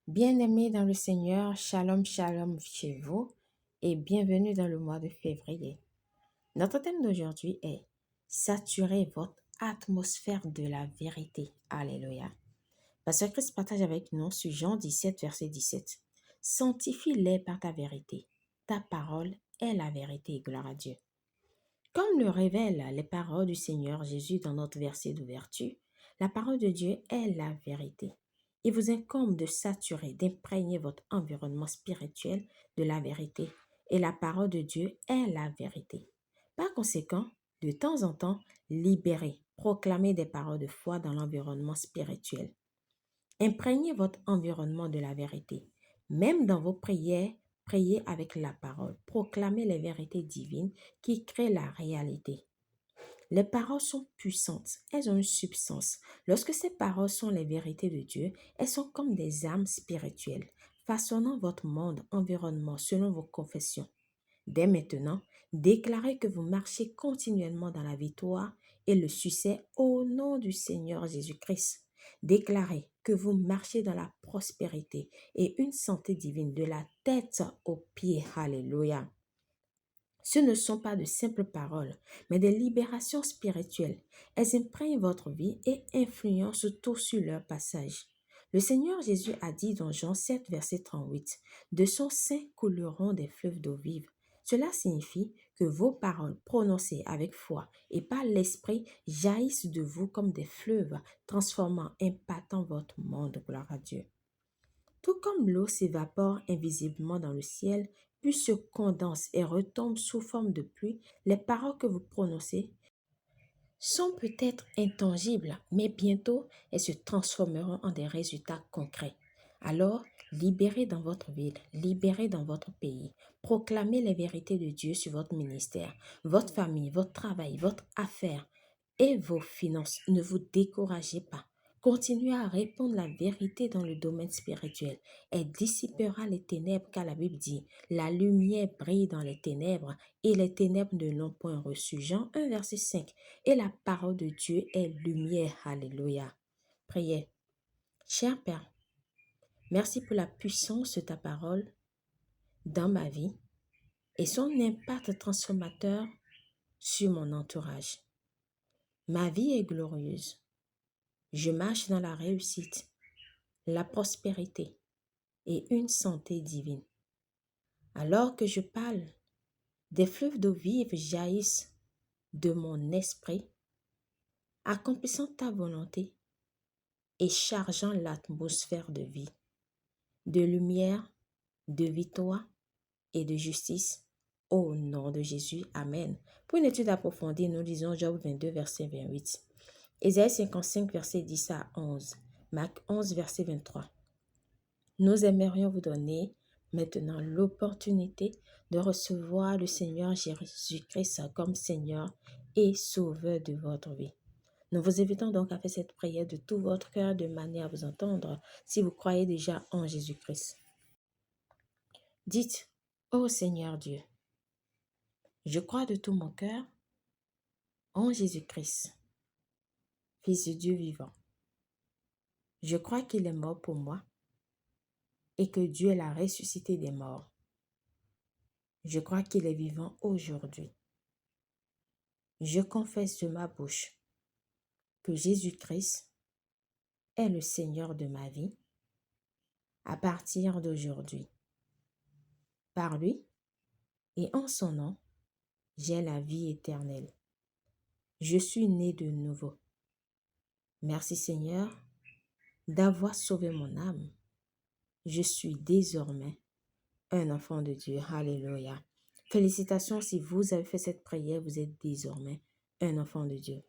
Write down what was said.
Bien-aimés dans le Seigneur, shalom, shalom chez vous et bienvenue dans le mois de février. Notre thème d'aujourd'hui est Saturer votre atmosphère de la vérité. Alléluia. Pasteur Christ partage avec nous sur Jean 17, verset 17. Sanctifie-les par ta vérité. Ta parole est la vérité. Gloire à Dieu. Comme le révèlent les paroles du Seigneur Jésus dans notre verset d'ouverture, la parole de Dieu est la vérité. Il vous incombe de saturer, d'imprégner votre environnement spirituel de la vérité. Et la parole de Dieu est la vérité. Par conséquent, de temps en temps, libérez, proclamez des paroles de foi dans l'environnement spirituel. Imprégnez votre environnement de la vérité. Même dans vos prières, priez avec la parole. Proclamez les vérités divines qui créent la réalité. Les paroles sont puissantes, elles ont une substance. Lorsque ces paroles sont les vérités de Dieu, elles sont comme des âmes spirituelles, façonnant votre monde, environnement selon vos confessions. Dès maintenant, déclarez que vous marchez continuellement dans la victoire et le succès au nom du Seigneur Jésus-Christ. Déclarez que vous marchez dans la prospérité et une santé divine de la tête aux pieds. Alléluia. Ce ne sont pas de simples paroles, mais des libérations spirituelles. Elles imprègnent votre vie et influencent tout sur leur passage. Le Seigneur Jésus a dit dans Jean 7, verset 38, « De son sein couleront des fleuves d'eau vive. » Cela signifie que vos paroles prononcées avec foi et par l'Esprit jaillissent de vous comme des fleuves, transformant, impactant votre monde. Gloire à Dieu. Tout comme l'eau s'évapore invisiblement dans le ciel, puis se condense et retombe sous forme de pluie, les paroles que vous prononcez sont peut-être intangibles, mais bientôt elles se transformeront en des résultats concrets. Alors, libérez dans votre ville, libérez dans votre pays, proclamez les vérités de Dieu sur votre ministère, votre famille, votre travail, votre affaire et vos finances. Ne vous découragez pas. Continuez à répondre la vérité dans le domaine spirituel. Elle dissipera les ténèbres, car la Bible dit, la lumière brille dans les ténèbres et les ténèbres ne l'ont point reçu. Jean 1, verset 5. Et la parole de Dieu est lumière. Alléluia. Priez. Cher Père, merci pour la puissance de ta parole dans ma vie et son impact transformateur sur mon entourage. Ma vie est glorieuse. Je marche dans la réussite, la prospérité et une santé divine. Alors que je parle, des fleuves d'eau vive jaillissent de mon esprit, accomplissant ta volonté et chargeant l'atmosphère de vie, de lumière, de victoire et de justice. Au nom de Jésus, Amen. Pour une étude approfondie, nous lisons Job 22, verset 28. Ésaïe 55, verset 10 à 11. Marc 11, verset 23. Nous aimerions vous donner maintenant l'opportunité de recevoir le Seigneur Jésus-Christ comme Seigneur et Sauveur de votre vie. Nous vous invitons donc à faire cette prière de tout votre cœur de manière à vous entendre si vous croyez déjà en Jésus-Christ. Dites, ô Seigneur Dieu, je crois de tout mon cœur en Jésus-Christ, Fils de Dieu vivant. Je crois qu'il est mort pour moi et que Dieu l'a ressuscité des morts. Je crois qu'il est vivant aujourd'hui. Je confesse de ma bouche que Jésus-Christ est le Seigneur de ma vie à partir d'aujourd'hui. Par lui et en son nom, j'ai la vie éternelle. Je suis né de nouveau. Merci Seigneur d'avoir sauvé mon âme. Je suis désormais un enfant de Dieu. Alléluia. Félicitations si vous avez fait cette prière, vous êtes désormais un enfant de Dieu.